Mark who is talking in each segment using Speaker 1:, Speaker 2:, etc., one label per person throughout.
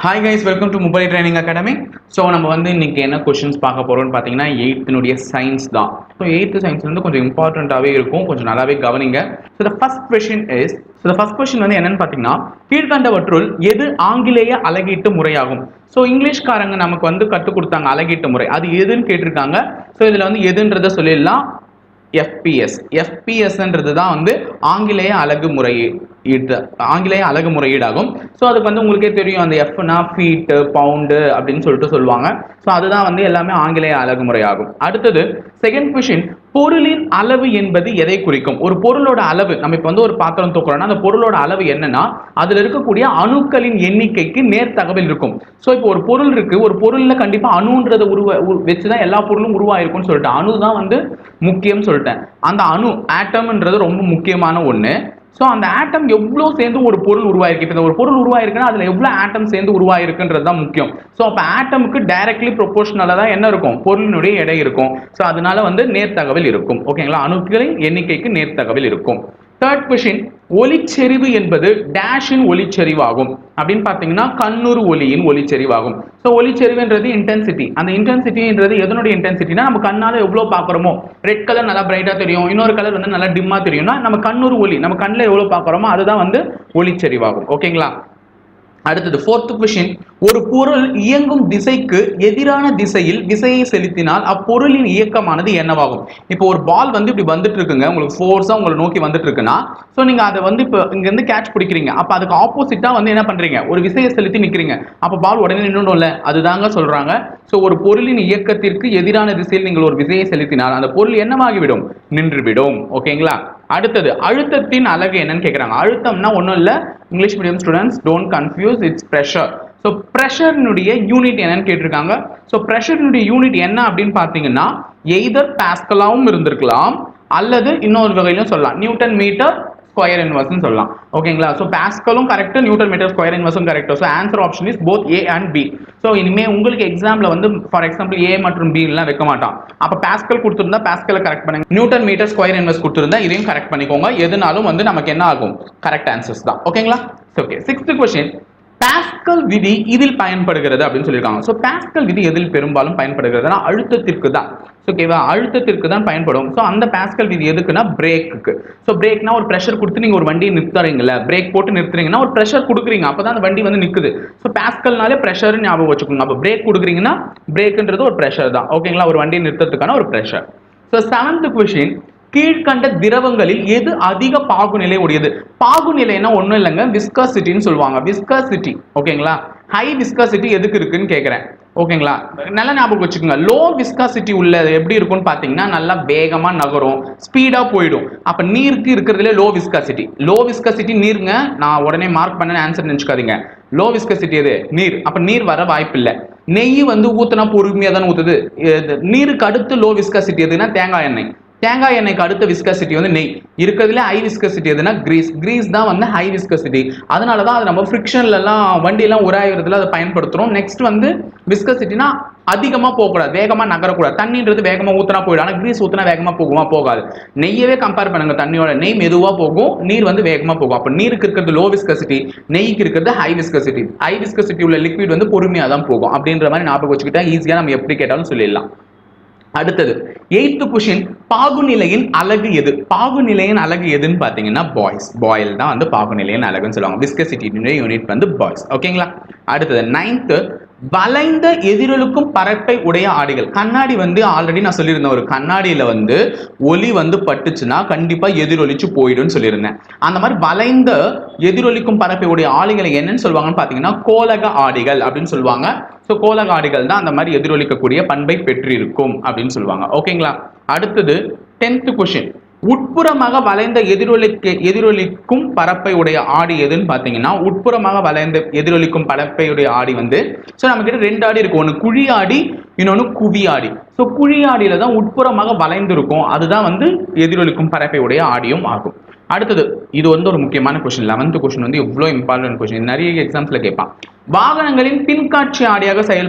Speaker 1: Hi guys, welcome to mobile training academy. So நம்ம இன்னைக்கு என்ன கொஷின்ஸ் பார்க்க போகிறோம்னு பார்த்தீங்கன்னா 8th சயின்ஸ் தான். ஸோ 8th சயின்ஸ் கொஞ்சம் இம்பார்ட்டண்ட்டாகவே இருக்கும், கொஞ்சம் நல்லாவே கவனிங்க. ஸோ த ஃபர்ஸ்ட் கொஷின் என்னன்னு பார்த்தீங்கன்னா, கீழ்கண்டவற்றுள் எது ஆங்கிலேய அலகீட்டு முறையாகும்? ஸோ இங்கிலீஷ்காரங்க நமக்கு கற்றுக் கொடுத்தாங்க அலகீட்டு முறை, அது எதுன்னு கேட்டிருக்காங்க. ஸோ இதில் எதுன்றதை சொல்லிடலாம். எஃபிஎஸ்ன்றது தான் ஆங்கிலேய அலகு முறையீடாகும். ஸோ அதுக்கு உங்களுக்கே தெரியும், அந்த எஃப்னா ஃபீட், பவுண்டு அப்படின்னு சொல்லிட்டு சொல்லுவாங்க. ஸோ அதுதான் எல்லாமே ஆங்கிலேய அலகு முறையாகும். அடுத்தது செகண்ட் கொஸ்டின், பொருளின் அளவு என்பது எதை குறிக்கும்? ஒரு பொருளோட அளவு, நம்ம இப்போ ஒரு பாத்திரம் தூக்குறோம்னா அந்த பொருளோட அளவு என்னன்னா அதுல இருக்கக்கூடிய அணுக்களின் எண்ணிக்கைக்கு நேர்தகவல் இருக்கும். ஸோ இப்போ ஒரு பொருள் இருக்கு, ஒரு பொருள்ல கண்டிப்பா அணுன்றதை வச்சுதான் எல்லா பொருளும் உருவாயிருக்கும்னு சொல்லிட்டு அணு தான் முக்கியம் சொல்லிட்டேன். அந்த அணு ஆட்டம்ன்றது ரொம்ப முக்கியமான ஒண்ணு. ஸோ அந்த ஆட்டம் எவ்வளோ சேர்ந்து ஒரு பொருள் உருவாயிருக்கு, இப்போ ஒரு பொருள் உருவாயிருக்குன்னா அதில் எவ்வளோ ஆட்டம் சேர்ந்து உருவாயிருக்குன்றது தான் முக்கியம். ஸோ அப்போ ஆட்டமுக்கு டைரக்ட்லி ப்ரொபோர்ஷனலாக தான் என்ன இருக்கும், பொருளினுடைய எடை இருக்கும். ஸோ அதனால நேர்தகவல் இருக்கும். ஓகேங்களா, அணுக்களின் எண்ணிக்கைக்கு நேர்தகவல் இருக்கும். தேர்ட் கொஸ்டின், ஒளிச்செறிவு என்பது டேஷின் ஒளிச்செறிவாகும் அப்படின்னு பார்த்தீங்கன்னா கண்ணுறு ஒளியின் ஒளிச்செறிவாகும். So ஒளிச்செறிவுன்றது intensity. அந்த இன்டென்சிட்டின்றது எதனுடைய இன்டென்சிட்டினா நம்ம கண்ணால் எவ்வளோ பார்க்குறோமோ, ரெட் கலர் நல்லா பிரைட்டாக தெரியும், இன்னொரு கலர் நல்லா டிம்மாக தெரியும்னா நம்ம கண்ணுறு ஒளி, நம்ம கண்ணில் எவ்வளோ பார்க்குறோமோ அதுதான் ஒளிச்செறிவாகும். ஓகேங்களா. அடுத்தது ஃபோர்த் கொஸ்டின், ஒரு பொருள் இயங்கும் திசைக்கு எதிரான திசையில் விசையை செலுத்தினால் அப்பொருளின் இயக்கமானது என்னவாகும்? இப்போ ஒரு பால் இப்படி வந்துட்டு இருக்குங்க, உங்களுக்கு ஃபோர்ஸா உங்களை நோக்கி வந்துட்டு இருக்குன்னா, ஸோ நீங்க அதை இப்போ இங்க இருந்து கேட்ச் பிடிக்கிறீங்க, அப்ப அதுக்கு ஆப்போசிட்டா என்ன பண்றீங்க, ஒரு விசையை செலுத்தி நிக்கிறீங்க, அப்ப பால் உடனே நின்றுடும்ல, அதுதாங்க சொல்றாங்க. ஸோ ஒரு பொருளின் இயக்கத்திற்கு எதிரான திசையில் நீங்கள் ஒரு விசையை செலுத்தினால் அந்த பொருள் என்னவாகிவிடும், நின்றுவிடும். ஓகேங்களா. அடுத்தது அழுத்தத்தின் அலகு என்னன்னு கேட்குறாங்க. அழுத்தம்னா ஒன்றும் இல்லை, English medium students don't confuse, it's pressure. So ப்ரெஷர்னுடைய யூனிட் என்னன்னு கேட்டிருக்காங்க. ஸோ ப்ரெஷர்னுடைய யூனிட் என்ன அப்படின்னு பார்த்தீங்கன்னா எய்தர் பாஸ்கலாவும் இருந்திருக்கலாம் அல்லது இன்னொரு வகையிலும் சொல்லலாம், நியூட்டன் மீட்டர் ஸ்கொயர் இன்வர்ஸ் சொல்லலாம். ஓகேங்களா. ஸோ பாஸ்கலும் கரெக்ட், நியூட்டன் மீட்டர் ஸ்கொயர் இன்வர்ஸும் correct. So answer option is both A and B. So இனிமே உங்களுக்கு எக்ஸாம்ல ஃபார் எக்ஸாம்பிள் ஏ மற்றும் பி எல்லாம் வைக்க மாட்டான். அப்போ பாஸ்கல் கொடுத்துருந்தா பாஸ்கலை கரெக்ட் பண்ணுங்க, நியூட்டன் மீட்டர் ஸ்கொயர் இன்வர்ஸ் கொடுத்துருந்தா இதையும் கரெக்ட் பண்ணிக்கோங்க. எதுனாலும் நமக்கு என்ன ஆகும், கரெக்ட் ஆன்சர்ஸ் தான். ஓகேங்களா. ஓகே, சிக்ஸ்த் கொஸ்டின், பாஸ்கல் விதி இதில் பயன்படுகிறது அப்படின்னு சொல்லியிருக்காங்க. ஸோ பாஸ்கல் விதி எதில் பெரும்பாலும் பயன்படுகிறதுனா அழுத்தத்திற்கு தான். ஓகேவா, அழுத்தத்திற்கு தான் பயன்படும். ஸோ அந்த பாஸ்கல் விதி எதுக்குன்னா பிரேக்குக்கு. ஸோ பிரேக்னா ஒரு ப்ரெஷர் கொடுத்து நீங்க ஒரு வண்டியை நிறுத்துறீங்கல்ல, பிரேக் போட்டு நிறுத்துறீங்கன்னா ஒரு ப்ரெஷர் கொடுக்குறீங்க, அப்பதான் அந்த வண்டி நிற்குது. ஸோ பாஸ்கல்னாலே ப்ரெஷர் ஞாபகம் வச்சுக்கோங்க. அப்போ பிரேக் கொடுக்குறீங்கன்னா பிரேக்ன்றது ஒரு ப்ரெஷர் தான். ஓகேங்களா, ஒரு வண்டியை நிறுத்துறதுக்கான ஒரு ப்ரெஷர். ஸோ செவன்த் கொஸ்டின், கீழ்கண்ட திரவங்களில் எது அதிக பாகுநிலை உடையது? பாகுநிலைன்னா ஒன்றும் இல்லைங்க, விஸ்காசிட்டின்னு சொல்லுவாங்க. விஸ்காசிட்டி. ஓகேங்களா, ஹை விஸ்காசிட்டி எதுக்கு இருக்குன்னு கேட்குறேன். ஓகேங்களா, நல்லா ஞாபகம் வச்சுக்கோங்க. லோ விஸ்காசிட்டி உள்ளது எப்படி இருக்கும்னு பார்த்தீங்கன்னா நல்லா வேகமாக நகரும், ஸ்பீடாக போயிடும். அப்போ நீருக்கு இருக்கிறதுல லோ விஸ்காசிட்டி நீருங்க. நான் உடனே மார்க் பண்ண ஆன்சர் நினச்சிக்காதீங்க. லோ விஸ்காசிட்டி எது? நீர். அப்போ நீர் வர வாய்ப்பு இல்லை. நெய் ஊற்றினா பொறுமையாக தானே ஊற்றுது. நீருக்கு அடுத்து லோ விஸ்காசிட்டி எதுன்னா தேங்காய் எண்ணெய். தேங்காய் எண்ணெய்க்கு அடுத்த விஸ்காசிட்டி நெய். இருக்கிறதுல ஹை விஸ்காசிட்டி எதுனா கிரீஸ் தான் ஹை விஸ்காசிட்டி. அதனால தான் அது நம்ம ஃப்ரிக்ஷன்ல எல்லாம் வண்டியெல்லாம் உராயிறதுல அதை பயன்படுத்துறோம். நெக்ஸ்ட் விஸ்காசிட்டினா அதிகமாக போகக்கூடாது, வேகமாக நகரக்கூடாது. தண்ணின்றது வேகமாக ஊற்றினா போயிடும், ஆனால் கிரீஸ் ஊற்றினா வேகமாக போகுமா? போகாது. நெய்யவே கம்பேர் பண்ணுங்க, தண்ணியோட நெய் மெதுவாக போகும், நீர் வேகமாக போகும். அப்போ நீருக்கு இருக்கிறது லோ விஸ்காசிட்டி, நெய்க்கு இருக்கிறது ஹை விஸ்காசிட்டி. ஹை விஸ்காசிட்டி உள்ள லிக்விட் பொறுமையாக தான் போகும். அப்படின்ற மாதிரி ஞாபகம் வச்சுக்கிட்டா ஈஸியாக நம்ம எப்படி கேட்டாலும் சொல்லிடலாம். அடுத்தது எய்த் கொஸ்டின், பாகுநிலையின் அலகு எது? பாகுநிலையின் அலகு எதுன்னு பாத்தீங்கன்னா பாயில் தான் பாகுநிலையின் அலகுன்னு சொல்லுவாங்க. Viscosity unit boys. ஓகேங்களா. அடுத்தது நைன்த், வளைந்த எதிரொலிக்கும் பரப்பை உடைய ஆடிகள். கண்ணாடி ஆல்ரெடி நான் சொல்லியிருந்தேன், ஒரு கண்ணாடியில ஒளி பட்டுச்சுன்னா கண்டிப்பா எதிரொலிச்சு போயிடும் சொல்லியிருந்தேன். அந்த மாதிரி வளைந்த எதிரொலிக்கும் பரப்பை உடைய ஆடிகளை என்னன்னு சொல்லுவாங்கன்னு பாத்தீங்கன்னா கோலக ஆடிகள் அப்படின்னு சொல்லுவாங்க. ஸோ கோலக ஆடிகள் தான் அந்த மாதிரி எதிரொலிக்கக்கூடிய பண்பை பெற்றிருக்கும் அப்படின்னு சொல்லுவாங்க. ஓகேங்களா. அடுத்தது 10th கொஸ்டின், உட்புறமாக வளைந்த எதிரொலிக்கும் பரப்பை உடைய ஆடி எதுன்னு பாத்தீங்கன்னா உட்புறமாக வளைந்த எதிரொலிக்கும் பரப்பை உடைய ஆடி ஸோ நம்ம கிட்ட 2 ஆடி இருக்கு, ஒன்று குழி ஆடி, இன்னொன்று குவி ஆடி. ஸோ குழி ஆடியில தான் உட்புறமாக வளைந்திருக்கும், அதுதான் எதிரொலிக்கும் பரப்பை உடைய ஆடியும் ஆகும். அடுத்தது இது ஒரு முக்கியமான கொஸ்டின், 11th கொஸ்டின் எவ்வளவு இம்பார்ட்டன்ட் கொஸ்டின், நிறைய எக்ஸாம்ஸ்ல கேட்பான். வாகனங்களின் பின்காட்சி ஆடியாக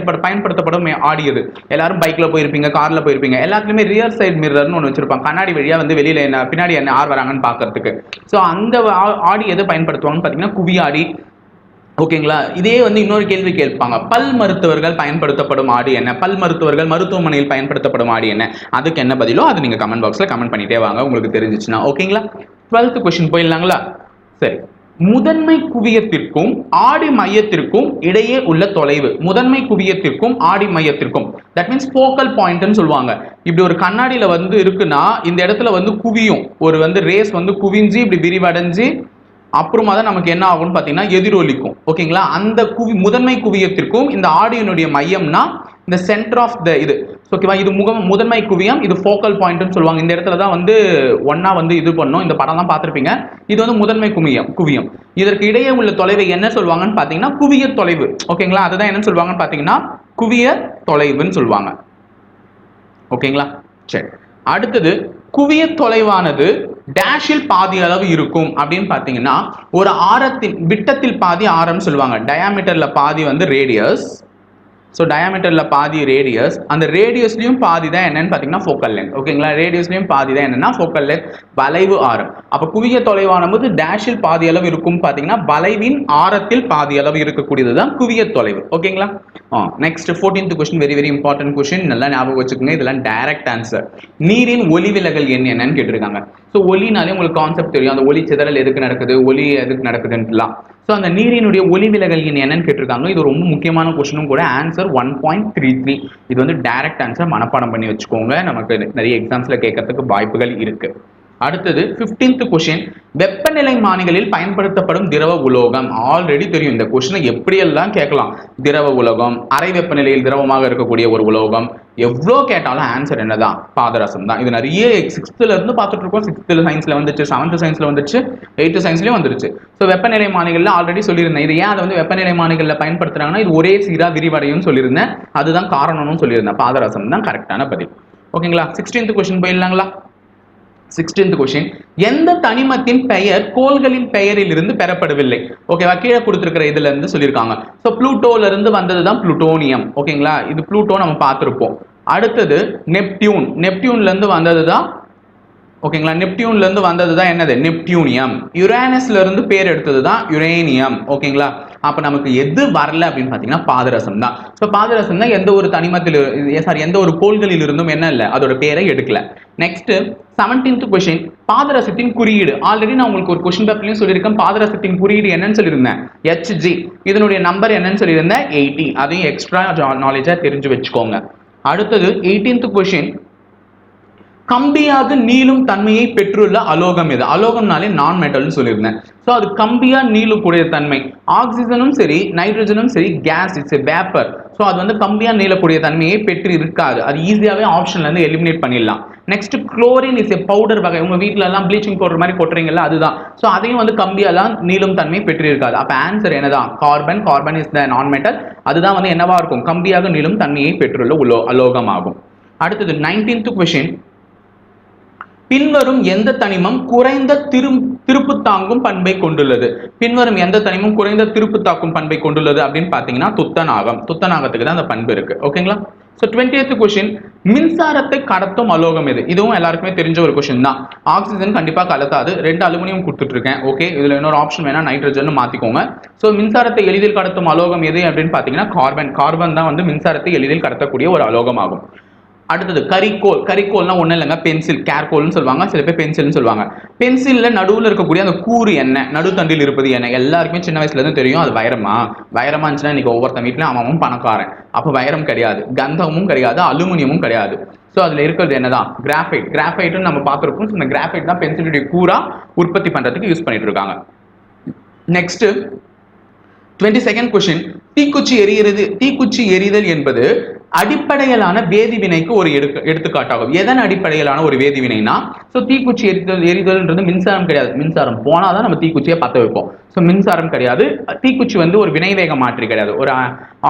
Speaker 1: பயன்படுத்தப்படும் ஆடியது. எல்லாரும் பைக்ல போயிருப்பீங்க, கார்ல போயிருப்பீங்க, எல்லாத்துலயுமே ரியர் சைடு மிரர்னு ஒன்று வச்சிருப்பாங்க. கண்ணாடி வழியா வெளியில என்ன பின்னாடி என்ன ஆர் வராங்கன்னு பாக்குறதுக்கு. ஸோ அந்த ஆடி எது பயன்படுத்துவாங்கன்னு பாத்தீங்கன்னா குவி ஆடி, ஓகேங்களா? இதே வந்து இன்னொரு கேள்வி கேட்பாங்க, பல் மருத்துவர்கள் பயன்படுத்தப்படும் ஆடி என்ன, பல் மருத்துவர்கள் மருத்துவமனையில் பயன்படுத்தப்படும் ஆடி என்ன, அதுக்கு என்ன பதிலோ அது நீங்க கமெண்ட் பாக்ஸ்ல கமெண்ட் பண்ணிட்டே வாங்க உங்களுக்கு தெரிஞ்சிச்சுன்னா. ஓகேங்களா? 12th question போயிடலாங்களா? சரி, முதன்மை குவியத்திற்கும் ஆடி மையத்திற்கும் இடையே உள்ள தொலைவு, முதன்மை குவியத்திற்கும் ஆடி மையத்திற்கும், தட் மீன்ஸ் ஃபோக்கல் பாயிண்ட்னு சொல்லுவாங்க. இப்படி ஒரு கண்ணாடியில வந்து இருக்குன்னா இந்த இடத்துல வந்து குவியும், ஒரு வந்து ரேஸ் வந்து குவிஞ்சு இப்படி விரிவடைஞ்சு அப்புறமா தான் நமக்கு என்ன ஆகும்னு பார்த்தீங்கன்னா எதிரொலிக்கும். ஓகேங்களா? அந்த முதன்மை குவியத்திற்கும் இந்த ஆடியினுடைய மையம்னா இந்த சென்டர் ஆஃப் த இது, ஓகேவா? இது முதன்மை குவியம், இது ஃபோக்கல் பாயிண்ட்னு சொல்லுவாங்க. இந்த இடத்துல தான் வந்து ஒன்னா வந்து இது பண்ணும். இந்த படம் தான் பார்த்துருப்பீங்க. இது வந்து முதன்மை குவியம். இதற்கு இடையே உள்ள தொலைவை என்ன சொல்லுவாங்கன்னு பார்த்தீங்கன்னா குவிய தொலைவு. ஓகேங்களா? அதுதான் என்ன சொல்லுவாங்கன்னு பார்த்தீங்கன்னா குவிய தொலைவுன்னு சொல்லுவாங்க. ஓகேங்களா? சரி, அடுத்தது குவிய தொலைவானது டேஷில் பாதி அளவு இருக்கும் அப்படின்னு பார்த்தீங்கன்னா ஒரு ஆரத்தின் விட்டத்தில் பாதி ஆரம் சொல்லுவாங்க. டயாமீட்டர்ல பாதி வந்து ரேடியஸ். ஸோ டயாமீட்டர்ல பாதி ரேடியஸ், அந்த ரேடியஸ்லையும் பாதி தான் என்னன்னு பார்த்தீங்கன்னா ஃபோக்கல் லென்த். ஓகேங்களா? ரேடியஸ்லையும் பாதி தான் என்னன்னா ஃபோக்கல் லென்த், வளைவு ஆரம். அப்போ குவிய தொலைவான போது டேஷில் பாதி அளவு இருக்கும் பார்த்தீங்கன்னா வளைவின் ஆரத்தில் பாதி அளவு இருக்கக்கூடியது தான் குவிய தொலைவு. ஓகேங்களா? Next 14th question, very very important question, நல்லா ஞாபகம் வச்சுக்கோங்க. இதெல்லாம் டைரக்ட் ஆன்சர். நீரின் ஒளி விலகல் எண் என்னன்னு கேட்டிருக்காங்க. ஸோ ஒளினாலே உங்களுக்கு கான்செப்ட் தெரியும், அந்த ஒளி சிதறல் எதுக்கு நடக்குது, ஒளி எதுக்கு நடக்குதுன்னுலாம். ஸோ அந்த நீரினுடைய ஒளி விலகல் எண் என்னன்னு கேட்டிருக்காங்க. இது ரொம்ப முக்கியமான கொஸ்டினும் கூட. ஆன்சர் 1.33. இது வந்து டைரக்ட் ஆன்சர், மனப்பாடம் பண்ணி வச்சுக்கோங்க. நமக்கு நிறைய எக்ஸாம்ஸ்ல கேட்கறதுக்கு வாய்ப்புகள் இருக்கு. அடுத்தது 15th கொஸ்டின், வெப்பநிலைமானிகளில் பயன்படுத்தப்படும் திரவ உலோகம். ஆல்ரெடி தெரியும் இந்த கொஸ்டினை எப்படியெல்லாம் கேட்கலாம். திரவ உலோகம், அரை வெப்பநிலையில் திரவமாக இருக்கக்கூடிய ஒரு உலோகம், எவ்வளோ கேட்டாலும் ஆன்சர் என்னதான் பாதரசம் தான். இது நிறைய 6th இருந்து பார்த்துட்டு இருக்கோம். 6th சயின்ஸ்ல வந்துச்சு, 7th சயின்ஸ்ல வந்துச்சு, 8th சயின்ஸ்லயும் வந்துருச்சு. ஸோ வெப்பநிலை மானிகள்ல ஆல்ரெடி சொல்லியிருந்தேன். இது ஏன் அதை வந்து வெப்பநிலை மானிகள்ல பயன்படுத்துறாங்கன்னா இது ஒரே சீரா விரிவடையும் சொல்லியிருந்தேன். அதுதான் காரணம்னு சொல்லியிருந்தேன். பாதரசம் தான் கரெக்டான பதில். ஓகேங்களா? 16th question போயிடலாங்களா? 16th கொஸ்டின், எந்த தனிமத்தின் பெயர் கோள்களின் பெயரில் இருந்து பெறப்படவில்லை? ஓகேவா? கீழே கொடுத்திருக்கிற இதுல இருந்து சொல்லியிருக்காங்க. ஸோ புளூட்டோல இருந்து வந்ததுதான் புளூட்டோனியம். ஓகேங்களா? இது புளூட்டோ நம்ம பார்த்திருப்போம். அடுத்தது நெப்டியூன்ல இருந்து வந்ததுதான், ஓகேங்களா? நெப்டியூன்ல இருந்து வந்ததுதான் என்னது, நெப்டியூனியம். யுரேனஸ்ல இருந்து பேர் எடுத்ததுதான் யுரேனியம். ஓகேங்களா? அப்ப நமக்கு எது வரல அப்படின்னு பாத்தீங்கன்னா பாதரசம் தான். ஸோ பாதரசம் தான் எந்த ஒரு தனிமத்தில், எந்த ஒரு கோள்களில் இருந்தும் என்ன இல்லை, அதோட பேரை எடுக்கல. நெக்ஸ்ட் 17th கொஸ்டின், பாதரசத்தின் குறியீடு. ஆல்ரெடி நான் உங்களுக்கு ஒரு கொஸ்டின் பேப்பர்லயும் சொல்லியிருக்கேன். பாதரசத்தின் குறியீடு என்னன்னு சொல்லியிருந்தேன், Hg. இதனுடைய நம்பர் என்னன்னு சொல்லியிருந்தேன் 80. அதையும் எக்ஸ்ட்ரா நாலேஜா தெரிஞ்சு வச்சுக்கோங்க. அடுத்தது 18th கொஸ்டின், கம்பியாக நீளும் தன்மையை பெற்றுள்ள அலோகம் எது? அலோகம்னாலே நான் மெட்டல்னு சொல்லியிருந்தேன். ஸோ அது கம்பியா நீளக்கூடிய தன்மை. ஆக்சிஜனும் சரி, நைட்ரஜனும் சரி, gas, it's a vapour. So அது வந்து கம்பியா நீளக்கூடிய தன்மையை பெற்று இருக்காது. அது ஈஸியாகவே ஆப்ஷன்ல இருந்து எலிமினேட் பண்ணிடலாம். Next chlorine is a powder வகை. உங்க வீட்டுல எல்லாம் ப்ளீச்சிங் பவுடர் மாதிரி கொட்டுறீங்கல்ல, அதுதான். ஸோ அதையும் வந்து கம்பியெல்லாம் நீளும் தன்மை பெற்று இருக்காது. அப்ப ஆன்சர் என்னதான், கார்பன். கார்பன் இஸ் த நான் மெட்டல். அதுதான் வந்து என்னவா இருக்கும், கம்பியாக நீளும் தன்மையை பெற்றுள்ள அலோகம் ஆகும். அடுத்தது 19th கொஸ்டின், பின்வரும் எந்த தனிமம் குறைந்த திருப்பு தாங்கும் பண்பை கொண்டுள்ளது? பின்வரும் எந்த தனிமம் குறைந்த திருப்பு தாக்கும் பண்பை கொண்டுள்ளது அப்படின்னு பாத்தீங்கன்னா துத்தநாகம். துத்தநாகத்துக்கு தான் அந்த பண்பு இருக்கு. ஓகேங்களா? ஸோ 20th கொஸ்டின், மின்சாரத்தை கடத்தும் அலோகம் எது? இதுவும் எல்லாருக்குமே தெரிஞ்ச ஒரு கொஸ்டின் தான். ஆக்சிஜன் கண்டிப்பா கலத்தாது. 2 அலுமினியம் கொடுத்துட்டு இருக்கேன். ஓகே, இதுல இன்னொரு ஆப்ஷன் வேணா நைட்ரஜன் மாத்திக்கோங்க. ஸோ மின்சாரத்தை எளிதில் கடத்தும் அலோகம் எது அப்படின்னு பாத்தீங்கன்னா கார்பன். கார்பன் தான் வந்து மின்சாரத்தை எளிதில் கடத்தக்கூடிய ஒரு அலோகம் ஆகும். அடுத்தது கரிக்கோல். கரிக்கோல்னா ஒன்றும் இல்லைங்க, பென்சில். கேர்கோல்னு சொல்லுவாங்க, சில பேர் பென்சில்னு சொல்லுவாங்க. பென்சிலில் நடுவில் இருக்கக்கூடிய அந்த கூறு என்ன, நடுத்தண்டில் இருப்பது என்ன? எல்லாருக்குமே சின்ன வயசுல இருந்து தெரியும். அது வைரமா? வைரமா இருந்துச்சுன்னா இன்னைக்கு ஒவ்வொருத்த வீட்டிலும் அவன் பணக்காரன். அப்போ வைரம் கிடையாது, கந்தகமும் கிடையாது, அலுமினியமும் கிடையாது. ஸோ அதில் இருக்கிறது என்னதான், கிராஃபைட். கிராஃபைட்னு நம்ம பார்த்துருப்போம். இந்த கிராஃபைட் தான் பென்சிலுடைய கூறா உற்பத்தி பண்றதுக்கு யூஸ் பண்ணிட்டு இருக்காங்க. நெக்ஸ்ட் 22nd கொஸ்டின், தீக்குச்சி எரிதல் என்பது அடிப்படையிலான வேதிவினைக்கு ஒரு எடுத்துக்காட்டாகும். எதன் அடிப்படையிலான ஒரு வேதிவினைனா, ஸோ தீக்குச்சி எரிதல்ன்றது மின்சாரம் கிடையாது. மின்சாரம் போனாதான் நம்ம தீக்குச்சியை பற்ற வைப்போம். ஸோ மின்சாரம் கிடையாது. தீக்குச்சி வந்து ஒரு வினைவேக மாற்றி கிடையாது, ஒரு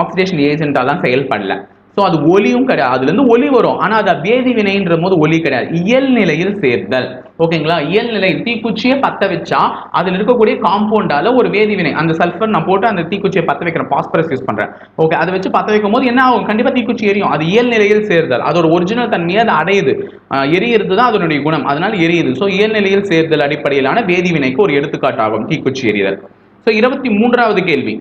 Speaker 1: ஆக்சிடேஷன் ஏஜென்ட்டாலாம் செயல்படல. ஸோ அது ஒலியும் கிடையாது. அதுல இருந்து ஒலி வரும், ஆனா அது வேதி வினைன்ற போது ஒலி கிடையாது. இயல் நிலையில் சேர்த்தல். ஓகேங்களா? இயல் நிலை, தீக்குச்சியை பத்த வச்சா அதுல இருக்கக்கூடிய காம்பவுண்டால ஒரு வேதிவினை, அந்த சல்ஃபர் நான் போட்டு அந்த தீக்குச்சியை பத்த வைக்கிறேன், பாஸ்பரஸ் யூஸ் பண்றேன். ஓகே, அதை வச்சு பத்த வைக்கும் போது என்ன ஆகும், கண்டிப்பா தீக்குச்சி எரியும். அது இயல் நிலையில் சேர்தல், அதோட ஒரிஜினல் தன்மையை அது அடையுது. எரியிறது தான் அதனுடைய குணம், அதனால எரியுது. ஸோ இயல் நிலையில் சேர்தல் அடிப்படையிலான வேதிவினைக்கு ஒரு எடுத்துக்காட்டாகும் தீக்குச்சி எரிதல். ஸோ 23வது கேள்வி,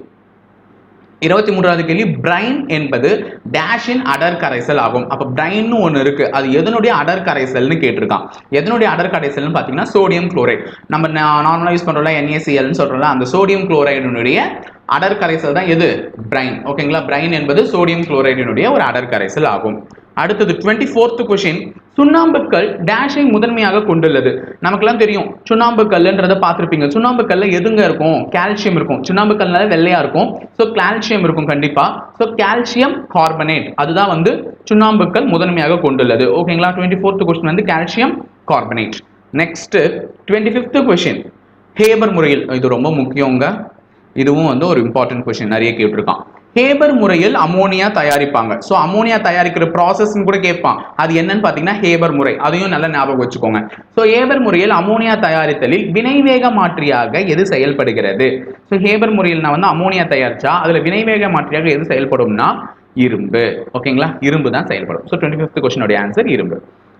Speaker 1: 23வது கேள்வி, பிரைன் என்பது டேஷின் அடர் கரைசல் ஆகும். அப்ப பிரைன் ஒன்னு இருக்கு, அது எதனுடைய அடர் கரைசல்னு கேட்டிருக்கான். எதனுடைய அடர் கரைசல்னு பாத்தீங்கன்னா சோடியம் குளோரைடு. நம்ம நார்மலா யூஸ் பண்றோம்ல NaCl சொல்றோம்ல, அந்த சோடியம் குளோரைடினுடைய அடர் கரைசல் தான் எது? பிரைன். ஓகேங்களா, பிரைன் என்பது சோடியம் குளோரைடினுடைய ஒரு அடர் கரைசல் ஆகும். அடுத்தது 24th கொஸ்டின், சுண்ணாம்புக்கல் டேஷை முதன்மையாக கொண்டுள்ளது. நமக்கெல்லாம் தெரியும் சுண்ணாம்பு கல்லுன்றதை பார்த்துருப்பீங்க. சுண்ணாம்பு கல்ல எதுங்க இருக்கும்? கால்சியம் இருக்கும். சுண்ணாம்பு கல்னால வெள்ளையா இருக்கும், ஸோ கால்சியம் இருக்கும் கண்டிப்பா. ஸோ கால்சியம் கார்பனேட், அதுதான் வந்து சுண்ணாம்புக்கல் முதன்மையாக கொண்டுள்ளது. ஓகேங்களா, 24th கொஸ்டின் வந்து calcium carbonate. Next 25th question, Haber முறையில், இது ரொம்ப முக்கியங்க, இதுவும் வந்து ஒரு இம்பார்ட்டன்ட் கொஸ்டின், நிறைய கேட்டிருக்கான். ஹேபர் முறையில் அமோனியா தயாரிப்பாங்க. ஸோ அமோனியா தயாரிக்கிற ப்ராசஸ் கூட கேட்பான். அது என்னன்னு பார்த்தீங்கன்னா ஹேபர் முறை, அதையும் நல்லா ஞாபகம் வச்சுக்கோங்க. ஸோ ஹேபர் முறையில் அமோனியா தயாரித்தலில் வினைவேக மாற்றியாக எது செயல்படுகிறது? ஸோ ஹேபர் முறையில் நான் வந்து அமோனியா தயாரிச்சா அதுல வினைவேக மாற்றியாக எது செயல்படும்னா இரும்பு. ஓகேங்களா, இரும்பு தான் செயல்படும். ஸோ 25th கொஸ்டினுடைய ஆன்சர் இரும்பு.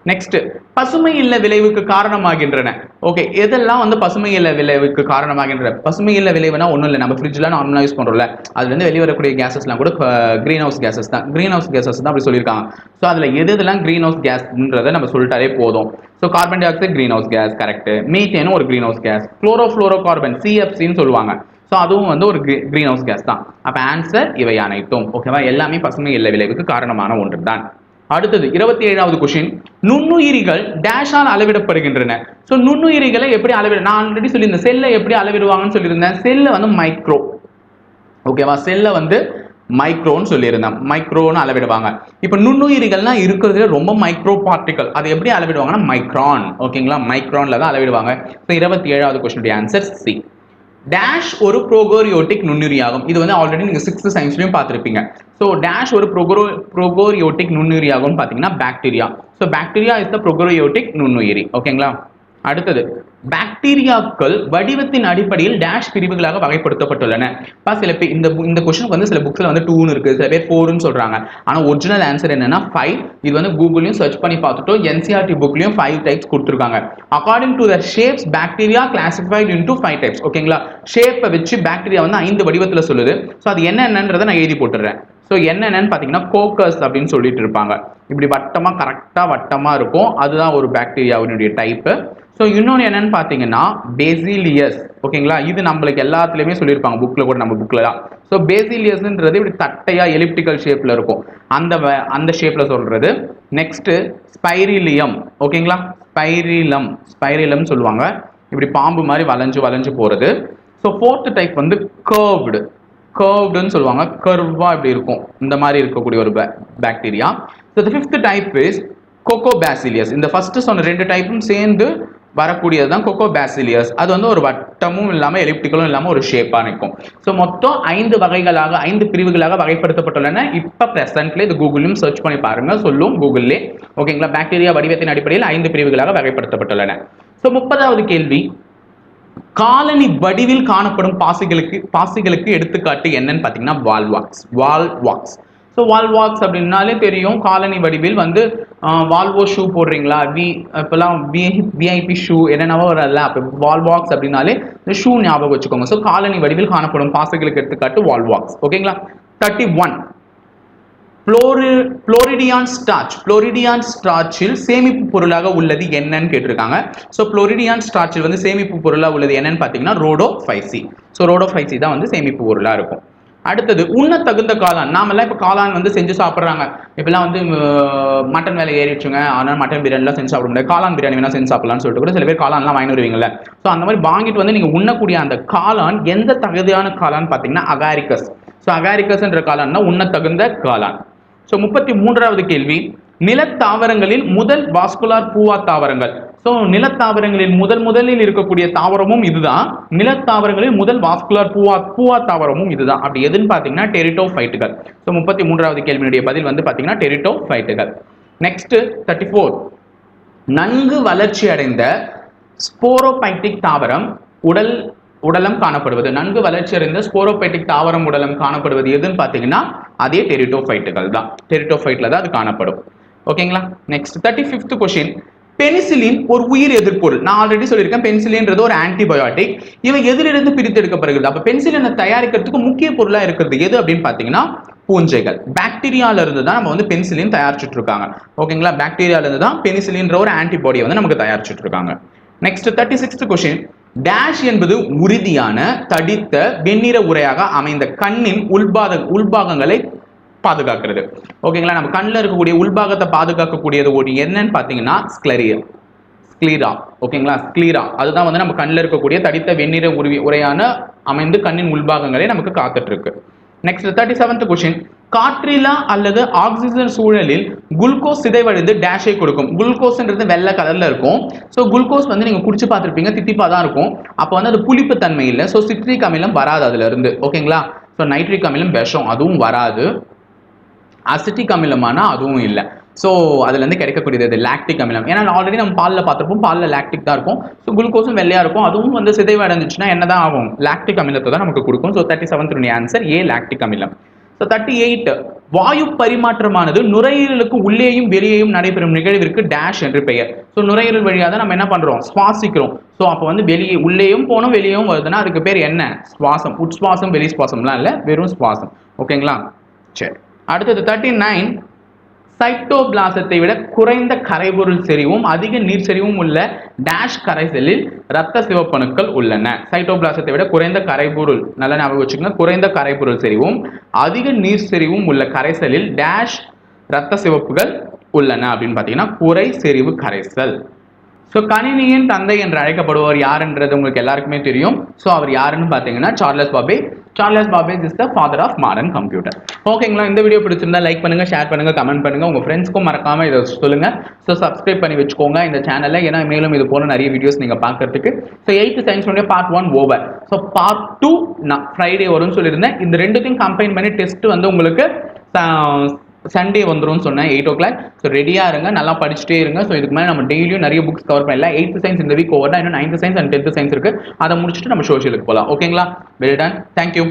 Speaker 1: நெக்ஸ்ட், பசுமை இல்ல விளைவுக்கு காரணமாகின்றன. ஓகே, எதெல்லாம் வந்து பசுமை இல்ல விளைவுக்கு காரணமாகின்றன? பசுமை இல்ல விளைவுனா ஒன்றும் இல்லை, நம்ம ஃப்ரிட்ஜ்லாம் நார்மலாக யூஸ் பண்றோம்ல, அதுல இருந்து வெளிவரக்கூடிய கேசஸ்லாம் கூட கிரீன் ஹவுஸ் கேசஸ் தான். கிரீன் ஹவுஸ் கேசஸ் தான் அப்படி சொல்லியிருக்காங்க. ஸோ அதுல எதெல்லாம் கிரீன் ஹவுஸ் கேஸ்ன்றதை நம்ம சொல்லிட்டாலே போதும். So carbon dioxide greenhouse gas, correct. மீத்தேனும் ஒரு greenhouse gas. Chlorofluorocarbon CFCன்னு சொல்லுவாங்க. ஸோ அதுவும் வந்து ஒரு கிரீன் ஹவுஸ் கேஸ் தான். அப்ப ஆன்சர் இவை அனைத்தும். ஓகேவா, எல்லாமே பசுமை இல்ல விளைவுக்கு காரணமான ஒன்று தான். அடுத்தது 27வது கொஸ்டின், நுண்ணுயிரிகள் டேஷால் அளவிடப்படுகின்றன. ஸோ நுண்ணுயிரிகளை எப்படி அளவிட, நான் ஆல்ரெடி சொல்லியிருந்தேன் செல்லை எப்படி அளவிடுவாங்கன்னு சொல்லியிருந்தேன். செல்லை வந்து மைக்ரோ, ஓகேவா, செல்லை வந்து மைக்ரோன்னு சொல்லியிருந்தேன், மைக்ரோன்னு அளவிடுவாங்க. இப்போ நுண்ணுயிரிகள்னா இருக்கிறதுல ரொம்ப மைக்ரோ பார்ட்டிகல், அதை எப்படி அளவிடுவாங்கன்னா மைக்ரான். ஓகேங்களா, மைக்ரான்ல தான் அளவிடுவாங்க. ஸோ 27வது கொஸ்டினுடைய ஆன்சர் சி. டேஷ் ஒரு ப்ரோகோரியோட்டிக் நுண்ணுயிரியாகும். இது வந்து ஆல்ரெடி நீங்க 6th சயின்ஸ்லயும் பார்த்திருப்பீங்க. ஸோ டேஷ் ஒரு ப்ரோகோரியோட்டிக் நுண்ணுயிரியாகும் பார்த்தீங்கன்னா bacteria. So bacteria is the prokaryotic நுண்ணுயிரி. ஓகேங்களா, அடுத்தது பாக்டீரியாக்கள் வடிவத்தின் அடிப்படையில் டேஷ் பிரிவுகளாக வகைப்படுத்தப்பட்டுள்ளன. சில பேர் இந்த கொஸ்டினுக்கு வந்து சில புக்ஸ்ல வந்து 2 இருக்கு, சில பேர் 4ன்னு சொல்றாங்க. ஆனா ஒரிஜினல் ஆன்சர் என்னன்னா 5. இது வந்து கூகுள்லயும் சர்ச் பண்ணி பார்த்துட்டோம், NCERT புக்லயும் 5 டைப்ஸ் கொடுத்துருக்காங்க. According to the shapes bacteria classified into 5 types. ஓகேங்களா, ஷேப்பை வச்சு பாக்டீரியா வந்து 5 வடிவத்துல சொல்லுது. ஸோ அது என்னன்றதை நான் எழுதி போட்டுறேன். ஸோ என்னென்னு பார்த்தீங்கன்னா கோக்கஸ் அப்படின்னு சொல்லிட்டு இருப்பாங்க. இப்படி வட்டமா கரெக்டா வட்டமா இருக்கும், அதுதான் ஒரு பாக்டீரியாவினுடைய டைப்பு. ஸோ இன்னொன்று என்னன்னு பார்த்தீங்கன்னா பேசிலியஸ். ஓகேங்களா, இது நம்மளுக்கு எல்லாத்துலேயுமே சொல்லியிருப்பாங்க புக்கில் கூட, நம்ம புக்கில் தான். ஸோ பேசிலியஸ்ன்றது இப்படி தட்டையா எலிப்டிக்கல் ஷேப்ல இருக்கும், அந்த ஷேப்ல சொல்றது. நெக்ஸ்ட் ஸ்பைரிலியம். ஓகேங்களா, ஸ்பைரிலம் சொல்லுவாங்க, இப்படி பாம்பு மாதிரி வளைஞ்சு வளைஞ்சு போறது. ஸோ 4th டைப் வந்து கர்வ்டுன்னு சொல்லுவாங்க, கர்வா இப்படி இருக்கும், இந்த மாதிரி இருக்கக்கூடிய ஒரு bacteria. So 5th type is coccobacillus. இந்த ஃபர்ஸ்ட் சொன்ன 2 டைப்பும் சேர்ந்து வரக்கூடியது தான் கோகோபாசிலியஸ். அது வந்து ஒரு வட்டமும் இல்லாமல் எலிப்டிக்கலும் இல்லாமல் ஒரு ஷேப்பாக நிற்கும். ஸோ மொத்தம் 5 பிரிவுகளாக வகைப்படுத்தப்பட்டுள்ளன. இப்போ பிரசன்ட்ல இது கூகுளையும் சர்ச் பண்ணி பாருங்க, சொல்லும் கூகுள்லே. ஓகேங்களா, பாக்டீரியா வடிவத்தின் அடிப்படையில் 5 பிரிவுகளாக வகைப்படுத்தப்பட்டுள்ளன. ஸோ 30வது கேள்வி, காலனி வடிவில் காணப்படும் பாசிகளுக்கு எடுத்துக்காட்டு என்னன்னு பார்த்தீங்கன்னா வால்வாக்ஸ். ஸோ வால்வாக்ஸ் அப்படின்னாலே தெரியும், காலனி வடிவில் வந்து வால்வோ ஷூ போடுறீங்களா, இப்பெல்லாம் VIP ஷூ என்னென்னவோ வரல, அப்போ வால்வாக்ஸ் அப்படின்னாலே இந்த ஷூ ஞாபகம் வச்சுக்கோங்க. ஸோ காலனி வடிவில் காணப்படும் பாசிகளுக்கு எடுத்துக்காட்டு வால்வாக்ஸ். ஓகேங்களா, 31 புளோரிடியான் ஸ்டார்ச்சில் சேமிப்பு பொருளாக உள்ளது என்னன்னு கேட்டிருக்காங்க. ஸோ புளோரிடியான் ஸ்டார்ச்சில் வந்து சேமிப்பு பொருளாக உள்ளது என்னன்னு பார்த்தீங்கன்னா ரோடோஃபைசி. ஸோ ரோடோஃபைசி தான் வந்து சேமிப்பு பொருளாக இருக்கும். அடுத்தது உண்ண தகுந்த காளான். நாமெல்லாம் இப்போ காளான் வந்து செஞ்சு சாப்பிட்றாங்க. இப்பெல்லாம் வந்து மட்டன் வேலை ஏறிடுச்சுங்க, ஆனால் மட்டன் பிரியாணிலாம் செஞ்சு சாப்பிட முடியாது, காளான் பிரியாணி வேணா செஞ்சு சாப்பிடலாம்னு சொல்லிட்டு கூட சில பேர் காளான்லாம் வாங்கி வருவீங்கல்ல. ஸோ அந்த மாதிரி வாங்கிட்டு வந்து நீங்கள் உண்ணக்கூடிய அந்த காளான் எந்த தகுதியான காளான் பார்த்தீங்கன்னா அகாரிகஸ். ஸோ அகாரிகஸ்ன்ற காளான் தான் உண்ண தகுந்த காளான். ஸோ 33வது கேள்வி, நிலத்தாவரங்களில் முதல் வாஸ்குலார் பூவா தாவரங்கள். ஸோ நிலத்தாவரங்களில் முதலில் இருக்கக்கூடிய தாவரமும் இதுதான். நிலத்தாவரங்களில் முதல் வாஸ்குலார் பூவா தாவரமும் இதுதான். அப்படி எதுன்னு பார்த்தீங்கன்னா டெரிட்டோஃபைட்டுகள். ஸோ 33வது கேள்வியுடைய பதில் வந்து பார்த்தீங்கன்னா டெரிட்டோஃபைட்டுகள். நெக்ஸ்ட் 34, நன்கு வளர்ச்சி அடைந்த ஸ்போரோபைட்டிக் தாவரம் உடலம் காணப்படுவது. நன்கு வளர்ச்சி அடைந்த ஸ்போரோபைட்டிக் தாவரம் உடலம் காணப்படுவது எதுன்னு பார்த்தீங்கன்னா அதே டெரிட்டோஃபைட்டுகள் தான். டெரிட்டோஃபைட்ல தான் அது காணப்படும். ஓகேங்களா, நெக்ஸ்ட் 35th கொஸ்டின், பெனிசிலின் ஒரு உயிர் எதிர்ப்பொருள். நான் ஆல்ரெடி சொல்லியிருக்கேன், பெனிசிலின்றது ஒரு ஆன்டிபயோட்டிக். இவன் எதிலிருந்து பிரித்து எடுக்கப்படுகிறது? அப்ப பெனிசிலினை தயாரிக்கிறதுக்கு முக்கிய பொருளா இருக்கிறது எது அப்படின்னு பாத்தீங்கன்னா பூஞ்சைகள். பாக்டீரியால இருந்து தான் நம்ம வந்து பெனிசிலின் தயாரிச்சுட்டு இருக்காங்க. ஓகேங்களா? பாக்டீரியால இருந்து தான் பெனிசிலின்ற ஒரு ஆன்டிபாடியை வந்து நமக்கு தயாரிச்சுட்டு இருக்காங்க. Next 36th question. டேஷ் என்பது உறுதியான தடித்த வெண்ணிற உரையாக அமைந்த கண்ணின் உள்பாகங்களை பாதுகாக்கிறது. ஓகேங்களா? நம்ம கண்ணில் இருக்கக்கூடிய உள்பாகத்தை பாதுகாக்கக்கூடியது ஒரு என்னன்னு பாத்தீங்கன்னா ஸ்க்ளீரா. ஓகேங்களா? ஸ்க்ளீரா அதுதான் வந்து நம்ம கண்ணில் இருக்கக்கூடிய தடித்த வெண்ணிற உரையான அமைந்து கண்ணின் உள்பாகங்களை நமக்கு காத்துட்டு இருக்கு. Next 37th question. காற்றிலா அல்லது ஆக்சிஜன் சூழலில் குளுக்கோஸ் சிதைவடைந்து டேஷை கொடுக்கும். குளுக்கோஸ்ன்றது வெள்ளை கலர்ல இருக்கும். ஸோ குளுக்கோஸ் வந்து நீங்க குடிச்சு பார்த்துருப்பீங்க, தித்திப்பா தான் இருக்கும். அப்போ வந்து அது புளிப்பு தன்மை இல்லை. ஸோ சிட்ரிக் அமிலம் வராது அதுல இருந்து. ஓகேங்களா? ஸோ நைட்ரிக் அமிலம் விஷம், அதுவும் வராது. அசிட்டிக் அமிலமான அதுவும் இல்லை. ஸோ அதுல இருந்து கிடைக்கக்கூடியது லாக்டிக் அமிலம். ஏன்னா ஆல்ரெடி நம்ம பாலில் பார்த்துருப்போம், பாலில் லாக்டிக் தான் இருக்கும். ஸோ குளுக்கோஸும் வெள்ளையா இருக்கும். அதுவும் வந்து சிதைவடைஞ்சிச்சுன்னா என்னதான் ஆகும்? லாக்டிக் அமிலத்தை தான் நமக்கு கொடுக்கும். So 37th answer A lactic அமிலம். ஸோ 38 வாயு பரிமாற்றமானது நுரையீரலுக்கு உள்ளேயும் வெளியேயும் நடைபெறும் நிகழ்விற்கு டேஷ் என்று பெயர். ஸோ நுரையீரல் வழியாக தான் நம்ம என்ன பண்றோம்? சுவாசிக்கிறோம். ஸோ அப்போ வந்து வெளியே உள்ளேயும் போனோம் வெளியேயும் வருதுன்னா அதுக்கு பேர் என்ன? சுவாசம். உட்சுவாசம் வெளி சுவாசம்லாம் இல்லை, வெறும் சுவாசம். ஓகேங்களா? சரி, அடுத்தது 39 சைட்டோபிளாசத்தை விட குறைந்த கரைபொருள் செறிவும் அதிக நீர் செறிவும் உள்ள டேஷ் கரைசலில் இரத்த சிவப்பணுக்கள் உள்ளன. சைட்டோபிளாசத்தை விட குறைந்த கரைபொருள், நல்லா ஞாபகம் வச்சுக்கோங்க, குறைந்த கரைபொருள் செறிவும் அதிக நீர் செறிவும் உள்ள கரைசலில் டேஷ் இரத்த சிவப்புகள் உள்ளன அப்படின்னு பாத்தீங்கன்னா குறை செறிவு கரைசல். ஸோ கணினியின் தந்தை என்று அழைக்கப்படுபவர் யாருன்றது உங்களுக்கு எல்லாருக்குமே தெரியும். ஸோ அவர் யாருன்னு பார்த்தீங்கன்னா Charles Babbage. Charles Babbage is the father of modern computer. ஓகேங்களா? இந்த வீடியோ பிடிச்சிருந்தா லைக் பண்ணுங்க, ஷேர் பண்ணுங்க, கமெண்ட் பண்ணுங்க, உங்க ஃப்ரெண்ட்ஸ்க்கும் மறக்காம இதை சொல்லுங்க. ஸோ சப்ஸ்கிரைப் பண்ணி வச்சுக்கோங்க இந்த சேனலை, ஏன்னா மேலும் இது போல நிறைய வீடியோஸ் நீங்க பார்க்கறதுக்கு. So 8th science part 1 over. So part 2 நான் ஃப்ரைடே வரும்னு சொல்லியிருந்தேன். இந்த ரெண்டுத்தையும் கம்பைன் பண்ணி டெஸ்ட் வந்து உங்களுக்கு சண்டே வந்துடும் சொன்னேன் 8 o'clock. ஸோ ரெடியா இருங்க, நல்லா படிச்சுட்டே இருங்க. ஸோ இதுக்கு மேலே நம்ம டெய்லியும் நிறைய புக்ஸ் கவர் பண்ணல. 8th சயின்ஸ் இந்த வீக் ஓவர் தான், இன்னும் 9th science and 10th science இருக்கு. அதை முடிச்சுட்டு நம்ம சோஷியலுக்கு போகலாம். ஓகேங்களா? Well done, thank you.